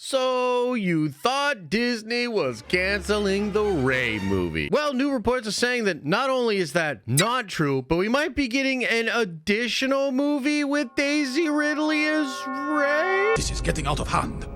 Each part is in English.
So you thought Disney was canceling the Rey movie? Well, new reports are saying that not only is that not true, but we might be getting an additional movie with Daisy Ridley as Rey. This is getting out of hand.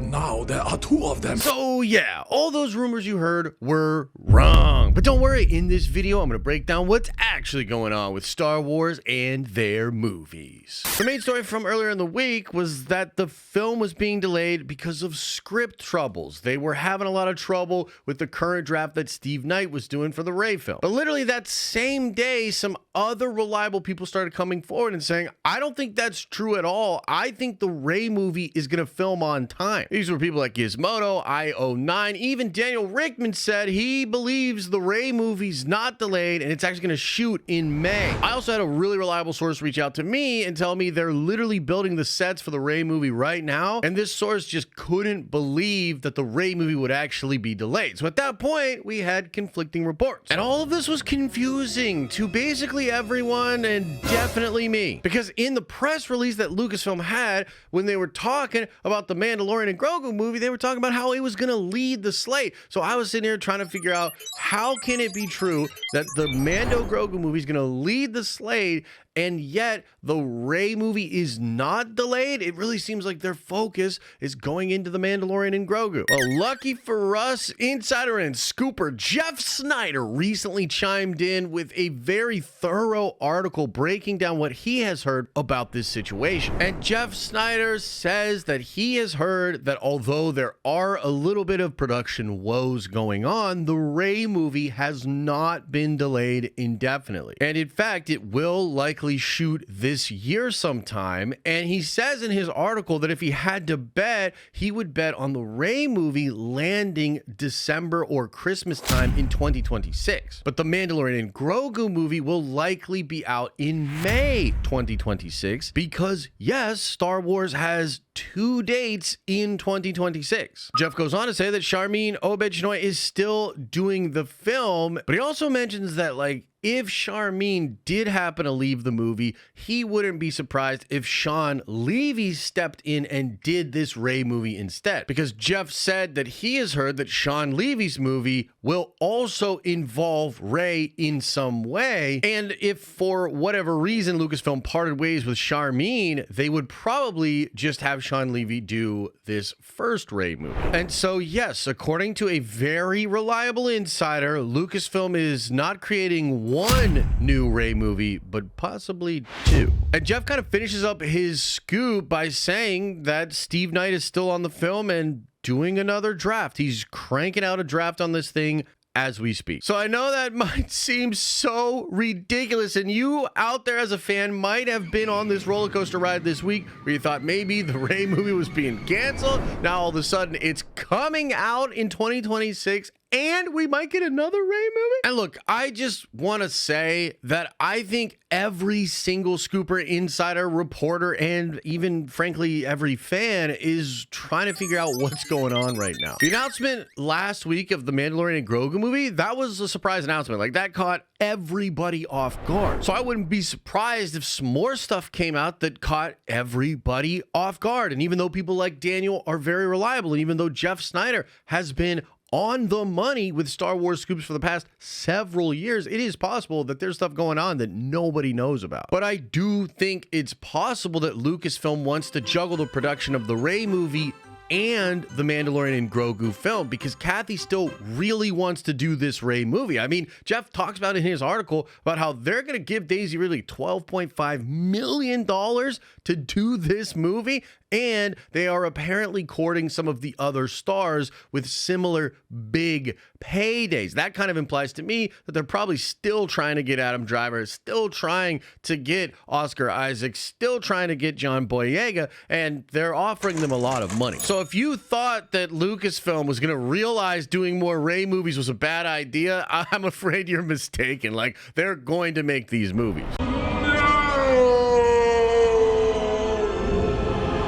Now there are two of them. So yeah, all those rumors you heard were wrong. But don't worry, in this video, I'm going to break down what's actually going on with Star Wars and their movies. The main story from earlier in the week was that the film was being delayed because of script troubles. They were having a lot of trouble with the current draft that Steve Knight was doing for the Rey film. But literally that same day, some other reliable people started coming forward and saying, I don't think that's true at all. I think the Rey movie is going to film on time. These were people like Gizmodo, IO9, even Daniel Rickman said he believes the Rey movie's not delayed and it's actually going to shoot in May. I also had a really reliable source reach out to me and tell me they're literally building the sets for the Rey movie right now, and this source just couldn't believe that the Rey movie would actually be delayed. So at that point, we had conflicting reports. And all of this was confusing to basically everyone and definitely me. Because in the press release that Lucasfilm had, when they were talking about the Mandalorian and Grogu movie, they were talking about how it was going to lead the slate. So I was sitting here trying to figure out, how can it be true that the Mando Grogu movie is going to lead the slate and yet the Rey movie is not delayed? It really seems like their focus is going into the Mandalorian and Grogu. Well, lucky for us, insider and scooper Jeff Snyder recently chimed in with a very thorough article breaking down what he has heard about this situation. And Jeff Snyder says that he has heard that although there are a little bit of production woes going on, the Rey movie has not been delayed indefinitely. And in fact, it will likely shoot this year sometime. And he says in his article that if he had to bet, he would bet on the Rey movie landing December or Christmas time in 2026. But the Mandalorian and Grogu movie will likely be out in May 2026 because yes, Star Wars has 2 dates in 2026. Jeff goes on to say that Sharmeen Obaid-Chinoy is still doing the film, but he also mentions that if Sharmeen did happen to leave the movie, he wouldn't be surprised if Sean Levy stepped in and did this Rey movie instead. Because Jeff said that he has heard that Sean Levy's movie will also involve Rey in some way. And if for whatever reason Lucasfilm parted ways with Sharmeen, they would probably just have Sean Levy do this first Rey movie. And so yes, according to a very reliable insider, Lucasfilm is not creating one new Rey movie, but possibly 2. And Jeff kind of finishes up his scoop by saying that Steve Knight is still on the film and doing another draft. He's cranking out a draft on this thing as we speak. So I know that might seem so ridiculous, and you out there as a fan might have been on this roller coaster ride this week where you thought maybe the Rey movie was being canceled. Now all of a sudden it's coming out in 2026 and we might get another Rey movie. And look, I just want to say that I think every single scooper, insider, reporter, and even frankly every fan is trying to figure out what's going on right now. The announcement last week of the Mandalorian and Grogu movie, that was a surprise announcement. That caught everybody off guard. So I wouldn't be surprised if some more stuff came out that caught everybody off guard. And even though people like Daniel are very reliable, and even though Jeff Snyder has been on the money with Star Wars scoops for the past several years, it is possible that there's stuff going on that nobody knows about. But I do think it's possible that Lucasfilm wants to juggle the production of the Rey movie and the Mandalorian and Grogu film because Kathy still really wants to do this Rey movie. I mean, Jeff talks about in his article about how they're going to give Daisy Ridley $12.5 million to do this movie, and they are apparently courting some of the other stars with similar big paydays. That kind of implies to me that they're probably still trying to get Adam Driver, still trying to get Oscar Isaac, still trying to get John Boyega, and they're offering them a lot of money. So if you thought that Lucasfilm was going to realize doing more Rey movies was a bad idea, I'm afraid you're mistaken. They're going to make these movies.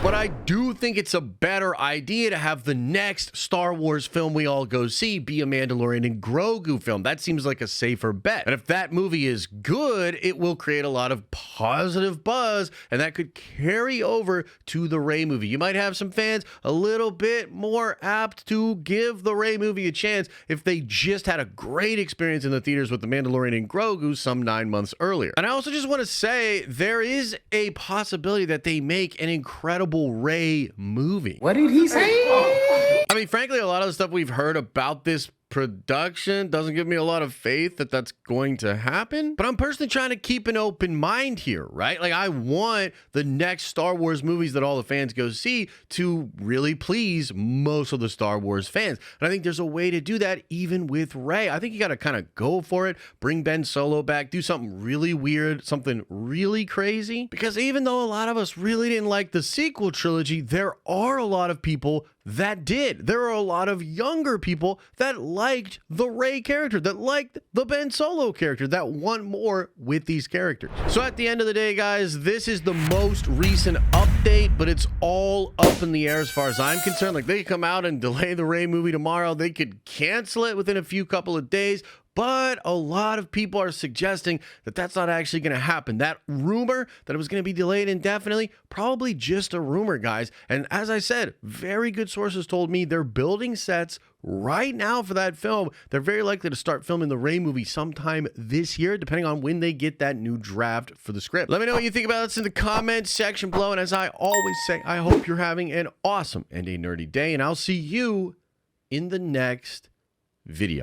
But I do think it's a better idea to have the next Star Wars film we all go see be a Mandalorian and Grogu film. That seems like a safer bet. And if that movie is good, it will create a lot of positive buzz, and that could carry over to the Rey movie. You might have some fans a little bit more apt to give the Rey movie a chance if they just had a great experience in the theaters with the Mandalorian and Grogu some 9 months earlier. And I also just want to say there is a possibility that they make an incredible Rey movie. What did he say? I mean, frankly, a lot of the stuff we've heard about this production doesn't give me a lot of faith that that's going to happen, but I'm personally trying to keep an open mind here, right? Like, I want the next Star Wars movies that all the fans go see to really please most of the Star Wars fans, and I think there's a way to do that even with Rey. I think you got to kind of go for it, bring Ben Solo back, do something really weird, something really crazy, because even though a lot of us really didn't like the sequel trilogy, there are a lot of people that did. There are a lot of younger people that liked the Rey character, that liked the Ben Solo character, that want more with these characters. So at the end of the day, guys, this is the most recent update, but it's all up in the air as far as I'm concerned. Like, they could come out and delay the Rey movie tomorrow. They could cancel it within a few couple of days. But a lot of people are suggesting that that's not actually going to happen. That rumor that it was going to be delayed indefinitely, probably just a rumor, guys. And as I said, very good sources told me they're building sets right now for that film. They're very likely to start filming the Rey movie sometime this year, depending on when they get that new draft for the script. Let me know what you think about this in the comments section below. And as I always say, I hope you're having an awesome and a nerdy day. And I'll see you in the next video.